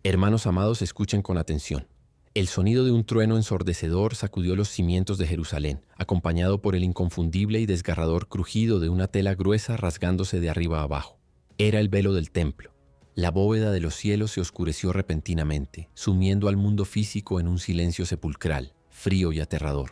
Hermanos amados, escuchen con atención. El sonido de un trueno ensordecedor sacudió los cimientos de Jerusalén, acompañado por el inconfundible y desgarrador crujido de una tela gruesa rasgándose de arriba a abajo. Era el velo del templo. La bóveda de los cielos se oscureció repentinamente, sumiendo al mundo físico en un silencio sepulcral, frío y aterrador.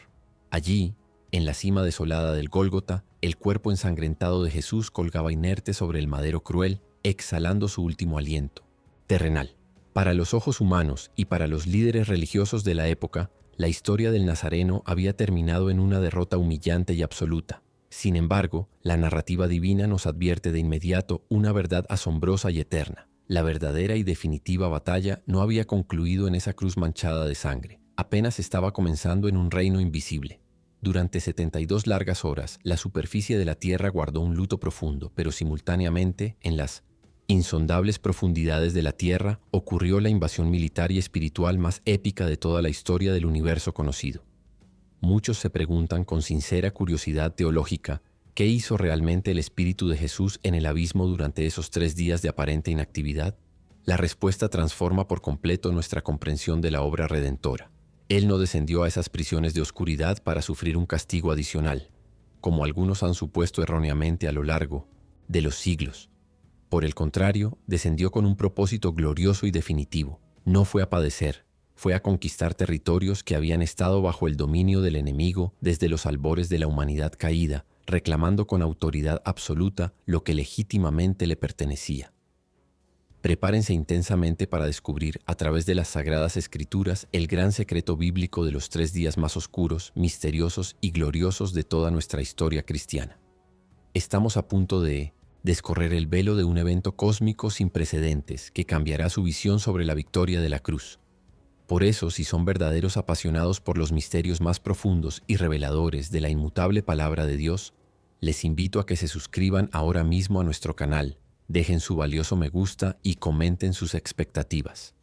Allí, en la cima desolada del Gólgota, el cuerpo ensangrentado de Jesús colgaba inerte sobre el madero cruel, exhalando su último aliento, terrenal. Para los ojos humanos y para los líderes religiosos de la época, la historia del Nazareno había terminado en una derrota humillante y absoluta. Sin embargo, la narrativa divina nos advierte de inmediato una verdad asombrosa y eterna. La verdadera y definitiva batalla no había concluido en esa cruz manchada de sangre. Apenas estaba comenzando en un reino invisible. Durante 72 largas horas, la superficie de la tierra guardó un luto profundo, pero simultáneamente, en las insondables profundidades de la tierra, ocurrió la invasión militar y espiritual más épica de toda la historia del universo conocido. Muchos se preguntan con sincera curiosidad teológica, ¿qué hizo realmente el Espíritu de Jesús en el abismo durante esos 3 días de aparente inactividad? La respuesta transforma por completo nuestra comprensión de la obra redentora. Él no descendió a esas prisiones de oscuridad para sufrir un castigo adicional, como algunos han supuesto erróneamente a lo largo de los siglos. Por el contrario, descendió con un propósito glorioso y definitivo. No fue a padecer, fue a conquistar territorios que habían estado bajo el dominio del enemigo desde los albores de la humanidad caída, reclamando con autoridad absoluta lo que legítimamente le pertenecía. Prepárense intensamente para descubrir, a través de las Sagradas Escrituras, el gran secreto bíblico de los 3 días más oscuros, misteriosos y gloriosos de toda nuestra historia cristiana. Estamos a punto de descorrer el velo de un evento cósmico sin precedentes que cambiará su visión sobre la victoria de la cruz. Por eso, si son verdaderos apasionados por los misterios más profundos y reveladores de la inmutable palabra de Dios, les invito a que se suscriban ahora mismo a nuestro canal, dejen su valioso me gusta y comenten sus expectativas.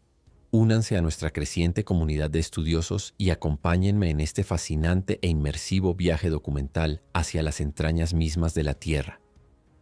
Únanse a nuestra creciente comunidad de estudiosos y acompáñenme en este fascinante e inmersivo viaje documental hacia las entrañas mismas de la Tierra.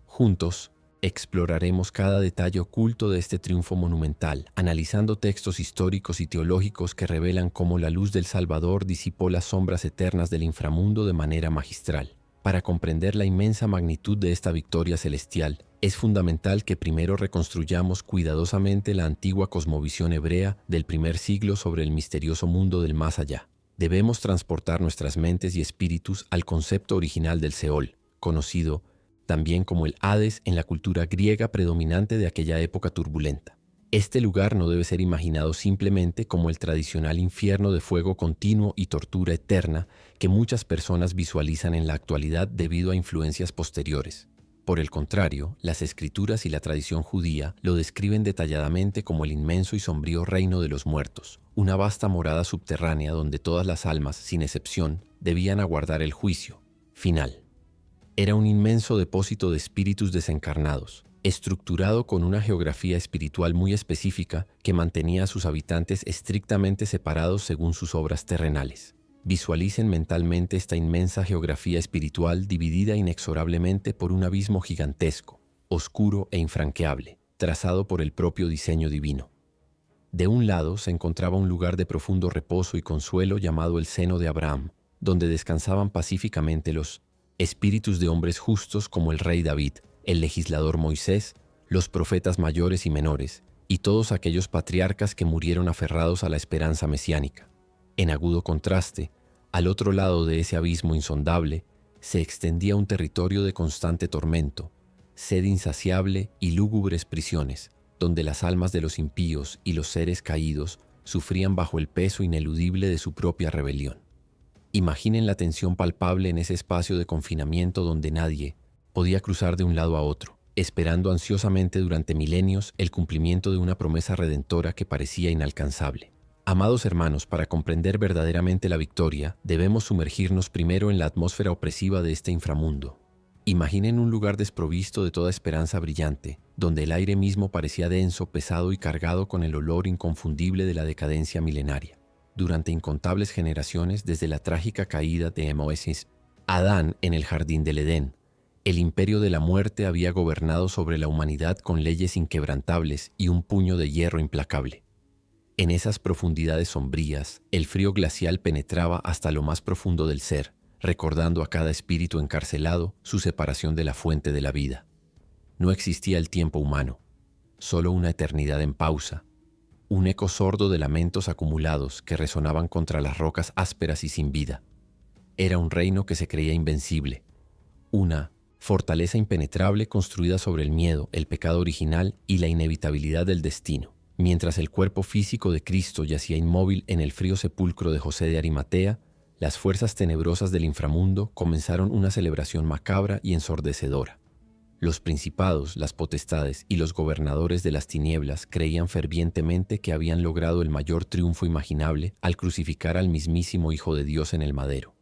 Juntos, exploraremos cada detalle oculto de este triunfo monumental, analizando textos históricos y teológicos que revelan cómo la luz del Salvador disipó las sombras eternas del inframundo de manera magistral. Para comprender la inmensa magnitud de esta victoria celestial, es fundamental que primero reconstruyamos cuidadosamente la antigua cosmovisión hebrea del primer siglo sobre el misterioso mundo del más allá. Debemos transportar nuestras mentes y espíritus al concepto original del Seol, conocido también como el Hades en la cultura griega predominante de aquella época turbulenta. Este lugar no debe ser imaginado simplemente como el tradicional infierno de fuego continuo y tortura eterna que muchas personas visualizan en la actualidad debido a influencias posteriores. Por el contrario, las escrituras y la tradición judía lo describen detalladamente como el inmenso y sombrío reino de los muertos, una vasta morada subterránea donde todas las almas, sin excepción, debían aguardar el juicio final. Era un inmenso depósito de espíritus desencarnados, estructurado con una geografía espiritual muy específica que mantenía a sus habitantes estrictamente separados según sus obras terrenales. Visualicen mentalmente esta inmensa geografía espiritual dividida inexorablemente por un abismo gigantesco, oscuro e infranqueable, trazado por el propio diseño divino. De un lado se encontraba un lugar de profundo reposo y consuelo llamado el seno de Abraham, donde descansaban pacíficamente los espíritus de hombres justos como el rey David, el legislador Moisés, los profetas mayores y menores, y todos aquellos patriarcas que murieron aferrados a la esperanza mesiánica. En agudo contraste, al otro lado de ese abismo insondable, se extendía un territorio de constante tormento, sed insaciable y lúgubres prisiones, donde las almas de los impíos y los seres caídos sufrían bajo el peso ineludible de su propia rebelión. Imaginen la tensión palpable en ese espacio de confinamiento donde nadie podía cruzar de un lado a otro, esperando ansiosamente durante milenios el cumplimiento de una promesa redentora que parecía inalcanzable. Amados hermanos, para comprender verdaderamente la victoria, debemos sumergirnos primero en la atmósfera opresiva de este inframundo. Imaginen un lugar desprovisto de toda esperanza brillante, donde el aire mismo parecía denso, pesado y cargado con el olor inconfundible de la decadencia milenaria. Durante incontables generaciones, desde la trágica caída de Moisés, Adán en el jardín del Edén, el imperio de la muerte había gobernado sobre la humanidad con leyes inquebrantables y un puño de hierro implacable. En esas profundidades sombrías, el frío glacial penetraba hasta lo más profundo del ser, recordando a cada espíritu encarcelado su separación de la fuente de la vida. No existía el tiempo humano, solo una eternidad en pausa, un eco sordo de lamentos acumulados que resonaban contra las rocas ásperas y sin vida. Era un reino que se creía invencible, una fortaleza impenetrable construida sobre el miedo, el pecado original y la inevitabilidad del destino. Mientras el cuerpo físico de Cristo yacía inmóvil en el frío sepulcro de José de Arimatea, las fuerzas tenebrosas del inframundo comenzaron una celebración macabra y ensordecedora. Los principados, las potestades y los gobernadores de las tinieblas creían fervientemente que habían logrado el mayor triunfo imaginable al crucificar al mismísimo Hijo de Dios en el madero.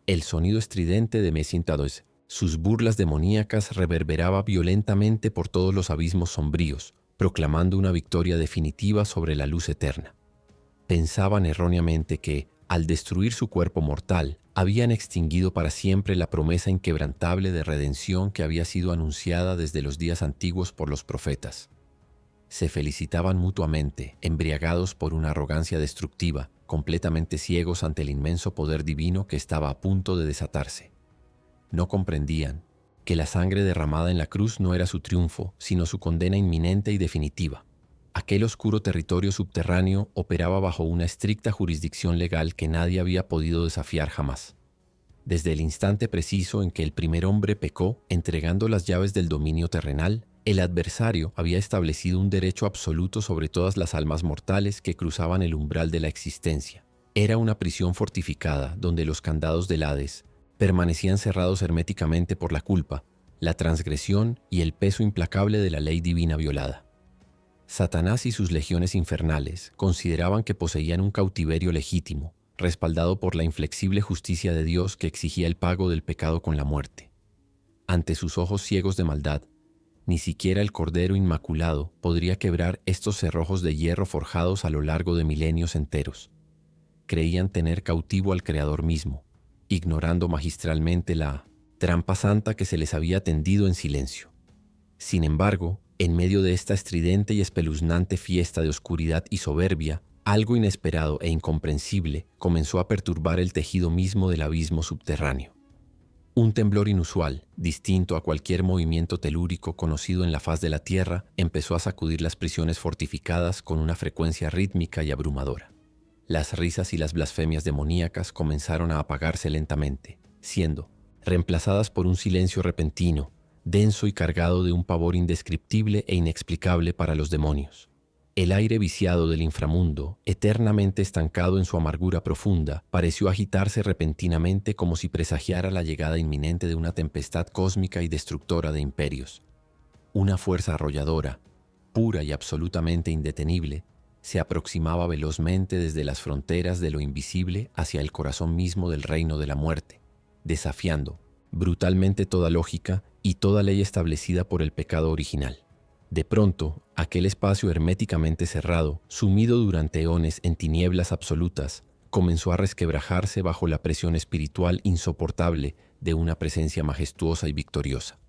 El sonido estridente de Messintados, sus burlas demoníacas, reverberaba violentamente por todos los abismos sombríos, proclamando una victoria definitiva sobre la luz eterna. Pensaban erróneamente que, al destruir su cuerpo mortal, habían extinguido para siempre la promesa inquebrantable de redención que había sido anunciada desde los días antiguos por los profetas. Se felicitaban mutuamente, embriagados por una arrogancia destructiva, completamente ciegos ante el inmenso poder divino que estaba a punto de desatarse. No comprendían que la sangre derramada en la cruz no era su triunfo, sino su condena inminente y definitiva. Aquel oscuro territorio subterráneo operaba bajo una estricta jurisdicción legal que nadie había podido desafiar jamás. Desde el instante preciso en que el primer hombre pecó, entregando las llaves del dominio terrenal, el adversario había establecido un derecho absoluto sobre todas las almas mortales que cruzaban el umbral de la existencia. Era una prisión fortificada donde los candados del Hades permanecían cerrados herméticamente por la culpa, la transgresión y el peso implacable de la ley divina violada. Satanás y sus legiones infernales consideraban que poseían un cautiverio legítimo, respaldado por la inflexible justicia de Dios que exigía el pago del pecado con la muerte. Ante sus ojos ciegos de maldad, ni siquiera el Cordero Inmaculado podría quebrar estos cerrojos de hierro forjados a lo largo de milenios enteros. Creían tener cautivo al Creador mismo, ignorando magistralmente la trampa santa que se les había tendido en silencio. Sin embargo, en medio de esta estridente y espeluznante fiesta de oscuridad y soberbia, algo inesperado e incomprensible comenzó a perturbar el tejido mismo del abismo subterráneo. Un temblor inusual, distinto a cualquier movimiento telúrico conocido en la faz de la tierra, empezó a sacudir las prisiones fortificadas con una frecuencia rítmica y abrumadora. Las risas y las blasfemias demoníacas comenzaron a apagarse lentamente, siendo reemplazadas por un silencio repentino, denso y cargado de un pavor indescriptible e inexplicable para los demonios. El aire viciado del inframundo, eternamente estancado en su amargura profunda, pareció agitarse repentinamente como si presagiara la llegada inminente de una tempestad cósmica y destructora de imperios. Una fuerza arrolladora, pura y absolutamente indetenible, se aproximaba velozmente desde las fronteras de lo invisible hacia el corazón mismo del reino de la muerte, desafiando brutalmente toda lógica y toda ley establecida por el pecado original. De pronto, aquel espacio herméticamente cerrado, sumido durante eones en tinieblas absolutas, comenzó a resquebrajarse bajo la presión espiritual insoportable de una presencia majestuosa y victoriosa.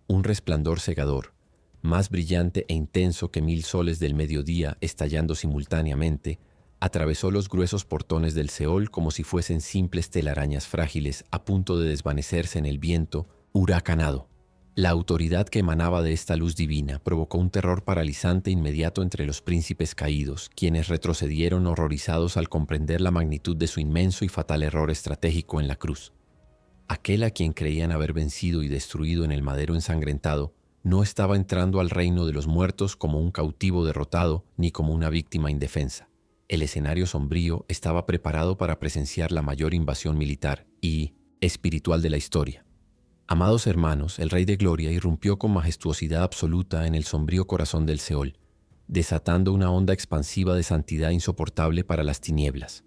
Un resplandor cegador, más brillante e intenso que 1000 soles del mediodía estallando simultáneamente, atravesó los gruesos portones del Seol como si fuesen simples telarañas frágiles a punto de desvanecerse en el viento huracanado. La autoridad que emanaba de esta luz divina provocó un terror paralizante inmediato entre los príncipes caídos, quienes retrocedieron horrorizados al comprender la magnitud de su inmenso y fatal error estratégico en la cruz. Aquel a quien creían haber vencido y destruido en el madero ensangrentado no estaba entrando al reino de los muertos como un cautivo derrotado ni como una víctima indefensa. El escenario sombrío estaba preparado para presenciar la mayor invasión militar y espiritual de la historia. Amados hermanos, el Rey de Gloria irrumpió con majestuosidad absoluta en el sombrío corazón del Seol, desatando una onda expansiva de santidad insoportable para las tinieblas.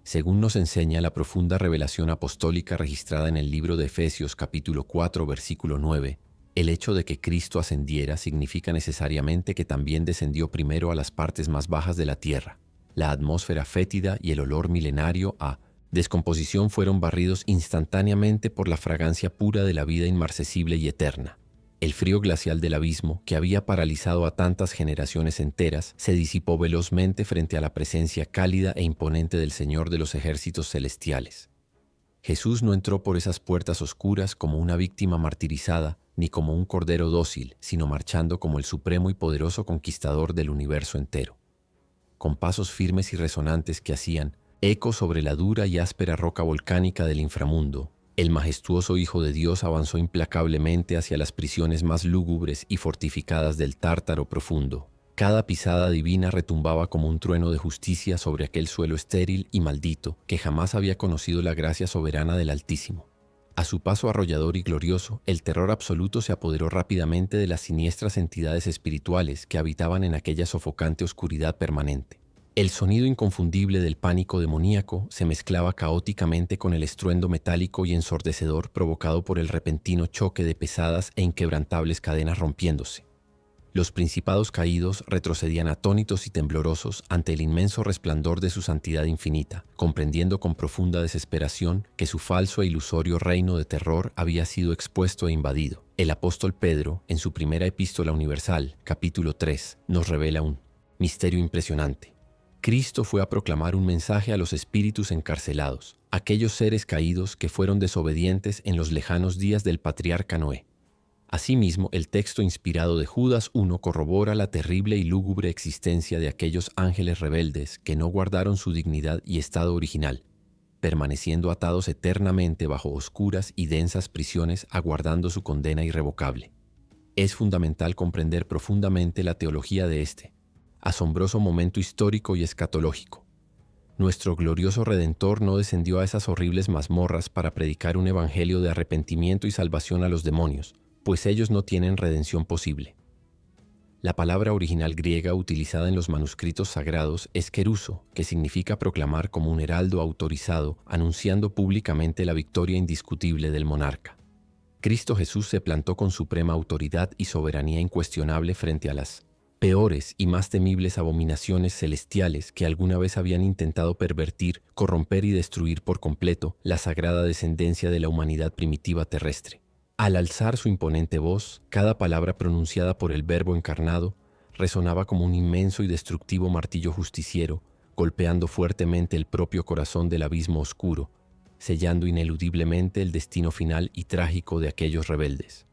Según nos enseña la profunda revelación apostólica registrada en el libro de Efesios capítulo 4 versículo 9, el hecho de que Cristo ascendiera significa necesariamente que también descendió primero a las partes más bajas de la tierra. La atmósfera fétida y el olor milenario a descomposición fueron barridos instantáneamente por la fragancia pura de la vida inmarcesible y eterna. El frío glacial del abismo, que había paralizado a tantas generaciones enteras, se disipó velozmente frente a la presencia cálida e imponente del Señor de los ejércitos celestiales. Jesús no entró por esas puertas oscuras como una víctima martirizada, ni como un cordero dócil, sino marchando como el supremo y poderoso conquistador del universo entero. Con pasos firmes y resonantes que hacían eco sobre la dura y áspera roca volcánica del inframundo, el majestuoso Hijo de Dios avanzó implacablemente hacia las prisiones más lúgubres y fortificadas del Tártaro profundo. Cada pisada divina retumbaba como un trueno de justicia sobre aquel suelo estéril y maldito que jamás había conocido la gracia soberana del Altísimo. A su paso arrollador y glorioso, el terror absoluto se apoderó rápidamente de las siniestras entidades espirituales que habitaban en aquella sofocante oscuridad permanente. El sonido inconfundible del pánico demoníaco se mezclaba caóticamente con el estruendo metálico y ensordecedor provocado por el repentino choque de pesadas e inquebrantables cadenas rompiéndose. Los principados caídos retrocedían atónitos y temblorosos ante el inmenso resplandor de su santidad infinita, comprendiendo con profunda desesperación que su falso e ilusorio reino de terror había sido expuesto e invadido. El apóstol Pedro, en su primera epístola universal, capítulo 3, nos revela un misterio impresionante. Cristo fue a proclamar un mensaje a los espíritus encarcelados, aquellos seres caídos que fueron desobedientes en los lejanos días del patriarca Noé. Asimismo, el texto inspirado de Judas 1 corrobora la terrible y lúgubre existencia de aquellos ángeles rebeldes que no guardaron su dignidad y estado original, permaneciendo atados eternamente bajo oscuras y densas prisiones aguardando su condena irrevocable. Es fundamental comprender profundamente la teología de este asombroso momento histórico y escatológico. Nuestro glorioso Redentor no descendió a esas horribles mazmorras para predicar un evangelio de arrepentimiento y salvación a los demonios, pues ellos no tienen redención posible. La palabra original griega utilizada en los manuscritos sagrados es keruso, que significa proclamar como un heraldo autorizado, anunciando públicamente la victoria indiscutible del monarca. Cristo Jesús se plantó con suprema autoridad y soberanía incuestionable frente a las peores y más temibles abominaciones celestiales que alguna vez habían intentado pervertir, corromper y destruir por completo la sagrada descendencia de la humanidad primitiva terrestre. Al alzar su imponente voz, cada palabra pronunciada por el Verbo encarnado resonaba como un inmenso y destructivo martillo justiciero, golpeando fuertemente el propio corazón del abismo oscuro, sellando ineludiblemente el destino final y trágico de aquellos rebeldes.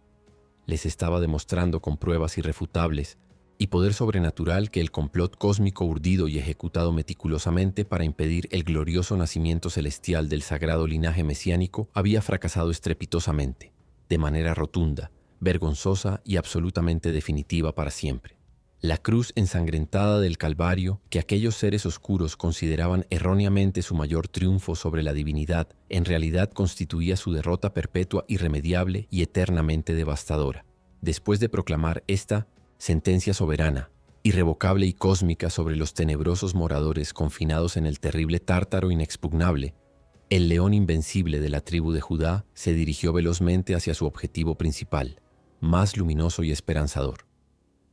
Les estaba demostrando con pruebas irrefutables y poder sobrenatural que el complot cósmico urdido y ejecutado meticulosamente para impedir el glorioso nacimiento celestial del sagrado linaje mesiánico había fracasado estrepitosamente, de manera rotunda, vergonzosa y absolutamente definitiva para siempre. La cruz ensangrentada del Calvario, que aquellos seres oscuros consideraban erróneamente su mayor triunfo sobre la divinidad, en realidad constituía su derrota perpetua, irremediable y eternamente devastadora. Después de proclamar esta sentencia soberana, irrevocable y cósmica sobre los tenebrosos moradores confinados en el terrible Tártaro inexpugnable, el león invencible de la tribu de Judá se dirigió velozmente hacia su objetivo principal, más luminoso y esperanzador.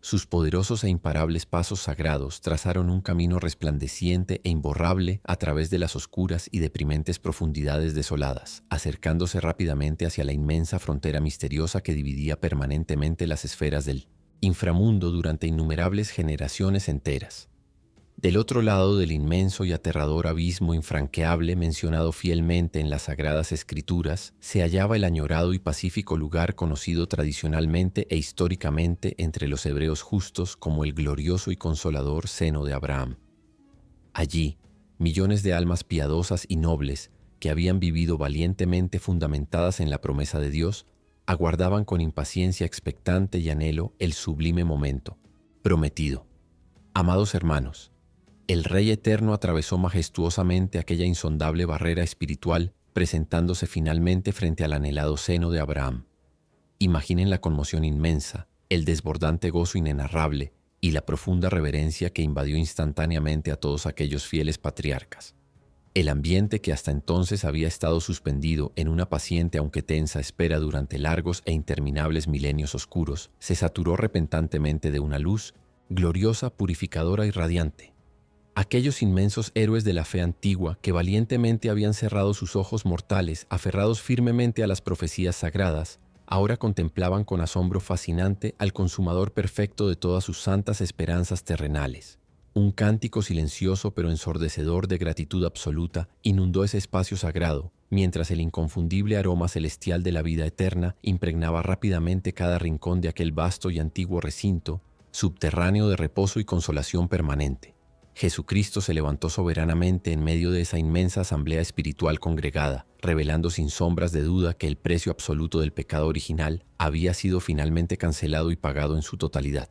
Sus poderosos e imparables pasos sagrados trazaron un camino resplandeciente e imborrable a través de las oscuras y deprimentes profundidades desoladas, acercándose rápidamente hacia la inmensa frontera misteriosa que dividía permanentemente las esferas del inframundo durante innumerables generaciones enteras. Del otro lado del inmenso y aterrador abismo infranqueable mencionado fielmente en las Sagradas Escrituras, se hallaba el añorado y pacífico lugar conocido tradicionalmente e históricamente entre los hebreos justos como el glorioso y consolador seno de Abraham. Allí, millones de almas piadosas y nobles que habían vivido valientemente fundamentadas en la promesa de Dios, aguardaban con impaciencia expectante y anhelo el sublime momento prometido. Amados hermanos, el Rey Eterno atravesó majestuosamente aquella insondable barrera espiritual, presentándose finalmente frente al anhelado seno de Abraham. Imaginen la conmoción inmensa, el desbordante gozo inenarrable y la profunda reverencia que invadió instantáneamente a todos aquellos fieles patriarcas. El ambiente que hasta entonces había estado suspendido en una paciente aunque tensa espera durante largos e interminables milenios oscuros, se saturó repentinamente de una luz gloriosa, purificadora y radiante. Aquellos inmensos héroes de la fe antigua que valientemente habían cerrado sus ojos mortales, aferrados firmemente a las profecías sagradas, Ahora contemplaban con asombro fascinante al consumador perfecto de todas sus santas esperanzas terrenales. Un cántico silencioso pero ensordecedor de gratitud absoluta inundó ese espacio sagrado, mientras el inconfundible aroma celestial de la vida eterna impregnaba rápidamente cada rincón de aquel vasto y antiguo recinto, subterráneo de reposo y consolación permanente. Jesucristo se levantó soberanamente en medio de esa inmensa asamblea espiritual congregada, revelando sin sombras de duda que el precio absoluto del pecado original había sido finalmente cancelado y pagado en su totalidad.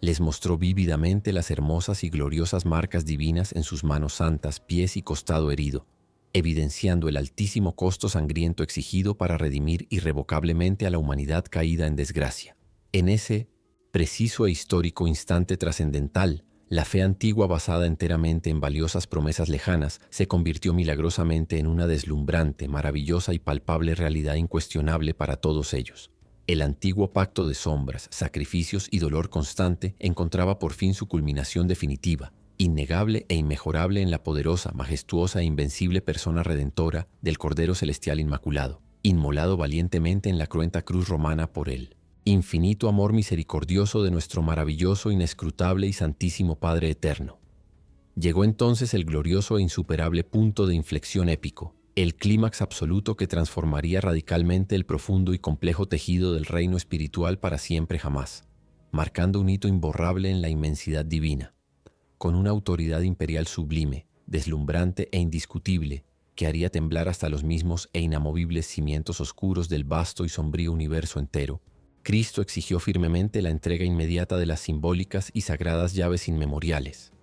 Les mostró vívidamente las hermosas y gloriosas marcas divinas en sus manos santas, pies y costado herido, evidenciando el altísimo costo sangriento exigido para redimir irrevocablemente a la humanidad caída en desgracia. En ese preciso e histórico instante trascendental, la fe antigua basada enteramente en valiosas promesas lejanas se convirtió milagrosamente en una deslumbrante, maravillosa y palpable realidad incuestionable para todos ellos. El antiguo pacto de sombras, sacrificios y dolor constante encontraba por fin su culminación definitiva, innegable e inmejorable en la poderosa, majestuosa e invencible persona redentora del Cordero Celestial Inmaculado, inmolado valientemente en la cruenta cruz romana por él. Infinito amor misericordioso de nuestro maravilloso, inescrutable y santísimo Padre Eterno. Llegó entonces el glorioso e insuperable punto de inflexión épico, el clímax absoluto que transformaría radicalmente el profundo y complejo tejido del reino espiritual para siempre jamás, marcando un hito imborrable en la inmensidad divina, con una autoridad imperial sublime, deslumbrante e indiscutible, que haría temblar hasta los mismos e inamovibles cimientos oscuros del vasto y sombrío universo entero. Cristo exigió firmemente la entrega inmediata de las simbólicas y sagradas llaves inmemoriales.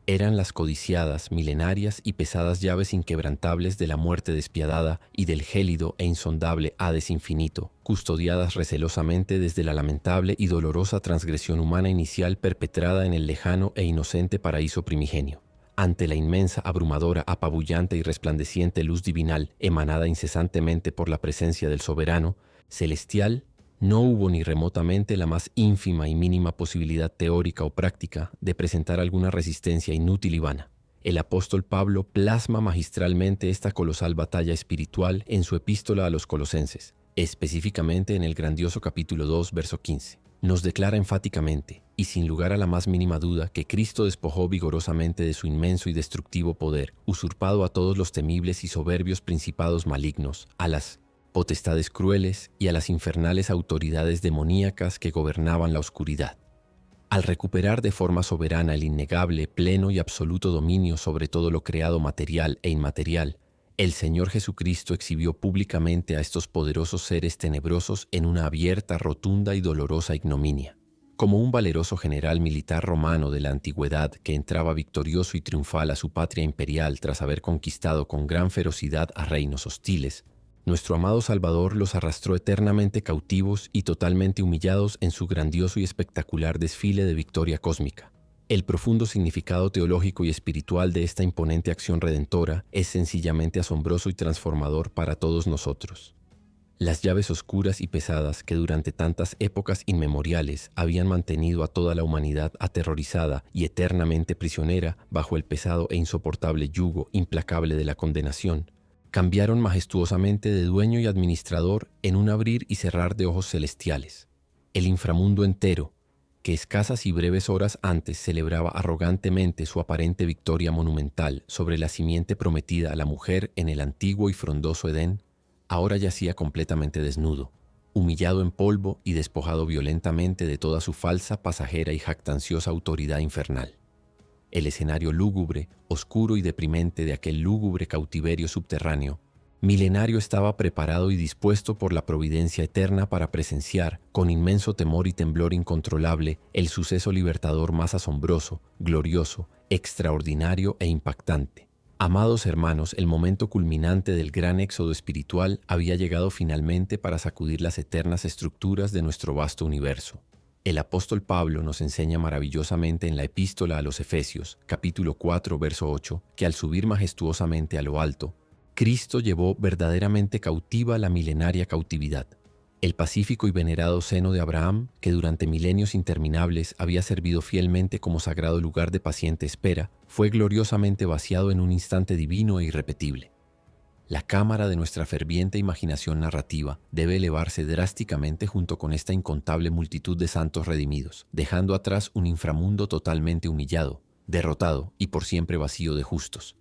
Eran las codiciadas, milenarias y pesadas llaves inquebrantables de la muerte despiadada y del gélido e insondable Hades infinito, custodiadas recelosamente desde la lamentable y dolorosa transgresión humana inicial perpetrada en el lejano e inocente paraíso primigenio. Ante la inmensa, abrumadora, apabullante y resplandeciente luz divinal emanada incesantemente por la presencia del soberano celestial, no hubo ni remotamente la más ínfima y mínima posibilidad teórica o práctica de presentar alguna resistencia inútil y vana. El apóstol Pablo plasma magistralmente esta colosal batalla espiritual en su epístola a los Colosenses, específicamente en el grandioso capítulo 2, verso 15. Nos declara enfáticamente, y sin lugar a la más mínima duda, que Cristo despojó vigorosamente de su inmenso y destructivo poder, usurpado a todos los temibles y soberbios principados malignos, a las potestades crueles y a las infernales autoridades demoníacas que gobernaban la oscuridad. Al recuperar de forma soberana el innegable, pleno y absoluto dominio sobre todo lo creado material e inmaterial, el Señor Jesucristo exhibió públicamente a estos poderosos seres tenebrosos en una abierta, rotunda y dolorosa ignominia. Como un valeroso general militar romano de la antigüedad que entraba victorioso y triunfal a su patria imperial tras haber conquistado con gran ferocidad a reinos hostiles, nuestro amado Salvador los arrastró eternamente cautivos y totalmente humillados en su grandioso y espectacular desfile de victoria cósmica. El profundo significado teológico y espiritual de esta imponente acción redentora es sencillamente asombroso y transformador para todos nosotros. Las llaves oscuras y pesadas que durante tantas épocas inmemoriales habían mantenido a toda la humanidad aterrorizada y eternamente prisionera bajo el pesado e insoportable yugo implacable de la condenación, cambiaron majestuosamente de dueño y administrador en un abrir y cerrar de ojos celestiales. El inframundo entero, que escasas y breves horas antes celebraba arrogantemente su aparente victoria monumental sobre la simiente prometida a la mujer en el antiguo y frondoso Edén, ahora yacía completamente desnudo, humillado en polvo y despojado violentamente de toda su falsa, pasajera y jactanciosa autoridad infernal. El escenario lúgubre, oscuro y deprimente de aquel lúgubre cautiverio subterráneo, milenario, estaba preparado y dispuesto por la providencia eterna para presenciar, con inmenso temor y temblor incontrolable, el suceso libertador más asombroso, glorioso, extraordinario e impactante. Amados hermanos, el momento culminante del gran éxodo espiritual había llegado finalmente para sacudir las eternas estructuras de nuestro vasto universo. El apóstol Pablo nos enseña maravillosamente en la epístola a los Efesios, capítulo 4, verso 8, que al subir majestuosamente a lo alto, Cristo llevó verdaderamente cautiva la milenaria cautividad. El pacífico y venerado seno de Abraham, que durante milenios interminables había servido fielmente como sagrado lugar de paciente espera, fue gloriosamente vaciado en un instante divino e irrepetible. La cámara de nuestra ferviente imaginación narrativa debe elevarse drásticamente junto con esta incontable multitud de santos redimidos, dejando atrás un inframundo totalmente humillado, derrotado y por siempre vacío de justos.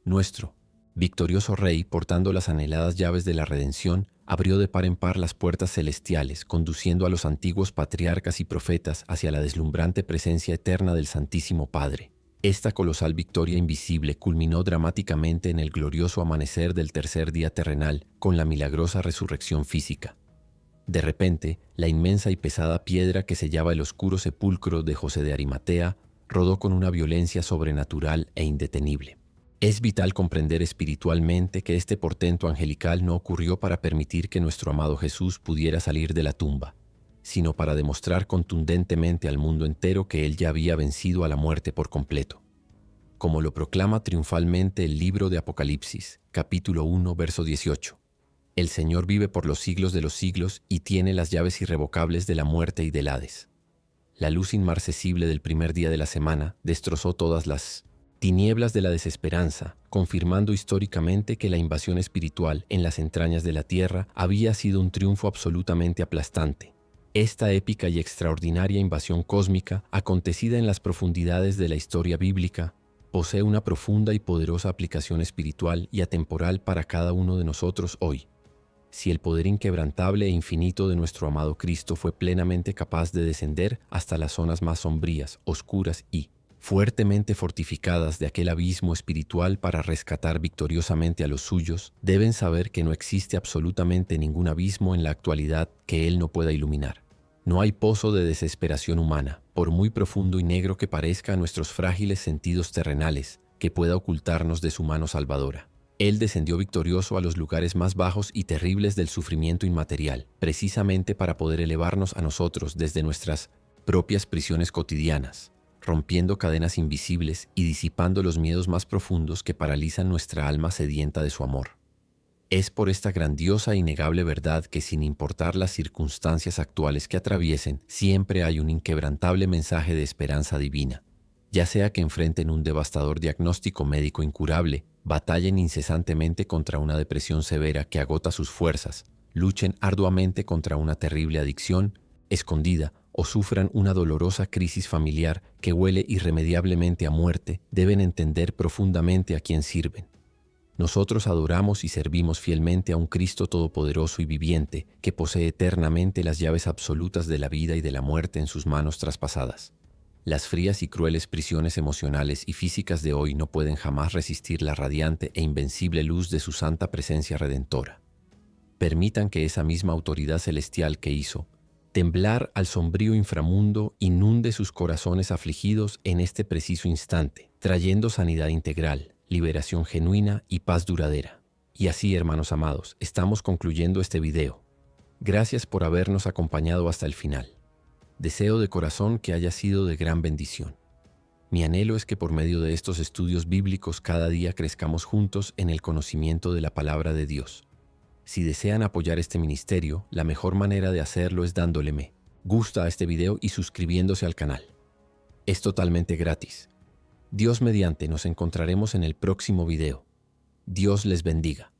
Nuestro victorioso Rey, portando las anheladas llaves de la redención, abrió de par en par las puertas celestiales, conduciendo a los antiguos patriarcas y profetas hacia la deslumbrante presencia eterna del Santísimo Padre. Esta colosal victoria invisible culminó dramáticamente en el glorioso amanecer del tercer día terrenal con la milagrosa resurrección física. De repente, la inmensa y pesada piedra que sellaba el oscuro sepulcro de José de Arimatea rodó con una violencia sobrenatural e indetenible. Es vital comprender espiritualmente que este portento angelical no ocurrió para permitir que nuestro amado Jesús pudiera salir de la tumba, sino para demostrar contundentemente al mundo entero que Él ya había vencido a la muerte por completo. Como lo proclama triunfalmente el libro de Apocalipsis, capítulo 1, verso 18. El Señor vive por los siglos de los siglos y tiene las llaves irrevocables de la muerte y del Hades. La luz inmarcesible del primer día de la semana destrozó todas las tinieblas de la desesperanza, confirmando históricamente que la invasión espiritual en las entrañas de la tierra había sido un triunfo absolutamente aplastante. Esta épica y extraordinaria invasión cósmica, acontecida en las profundidades de la historia bíblica, posee una profunda y poderosa aplicación espiritual y atemporal para cada uno de nosotros hoy. Si el poder inquebrantable e infinito de nuestro amado Cristo fue plenamente capaz de descender hasta las zonas más sombrías, oscuras y fuertemente fortificadas de aquel abismo espiritual para rescatar victoriosamente a los suyos, deben saber que no existe absolutamente ningún abismo en la actualidad que Él no pueda iluminar. No hay pozo de desesperación humana, por muy profundo y negro que parezca a nuestros frágiles sentidos terrenales, que pueda ocultarnos de su mano salvadora. Él descendió victorioso a los lugares más bajos y terribles del sufrimiento inmaterial, precisamente para poder elevarnos a nosotros desde nuestras propias prisiones cotidianas, rompiendo cadenas invisibles y disipando los miedos más profundos que paralizan nuestra alma sedienta de su amor. Es por esta grandiosa e innegable verdad que, sin importar las circunstancias actuales que atraviesen, siempre hay un inquebrantable mensaje de esperanza divina. Ya sea que enfrenten un devastador diagnóstico médico incurable, batallen incesantemente contra una depresión severa que agota sus fuerzas, luchen arduamente contra una terrible adicción escondida o sufran una dolorosa crisis familiar que huele irremediablemente a muerte, deben entender profundamente a quién sirven. Nosotros adoramos y servimos fielmente a un Cristo todopoderoso y viviente que posee eternamente las llaves absolutas de la vida y de la muerte en sus manos traspasadas. Las frías y crueles prisiones emocionales y físicas de hoy no pueden jamás resistir la radiante e invencible luz de su santa presencia redentora. Permitan que esa misma autoridad celestial que hizo temblar al sombrío inframundo inunde sus corazones afligidos en este preciso instante, trayendo sanidad integral, liberación genuina y paz duradera. Y así, hermanos amados, estamos concluyendo este video. Gracias por habernos acompañado hasta el final. Deseo de corazón que haya sido de gran bendición. Mi anhelo es que por medio de estos estudios bíblicos cada día crezcamos juntos en el conocimiento de la palabra de Dios. Si desean apoyar este ministerio, la mejor manera de hacerlo es dándole me gusta a este video y suscribiéndose al canal. Es totalmente gratis. Dios mediante nos encontraremos en el próximo video. Dios les bendiga.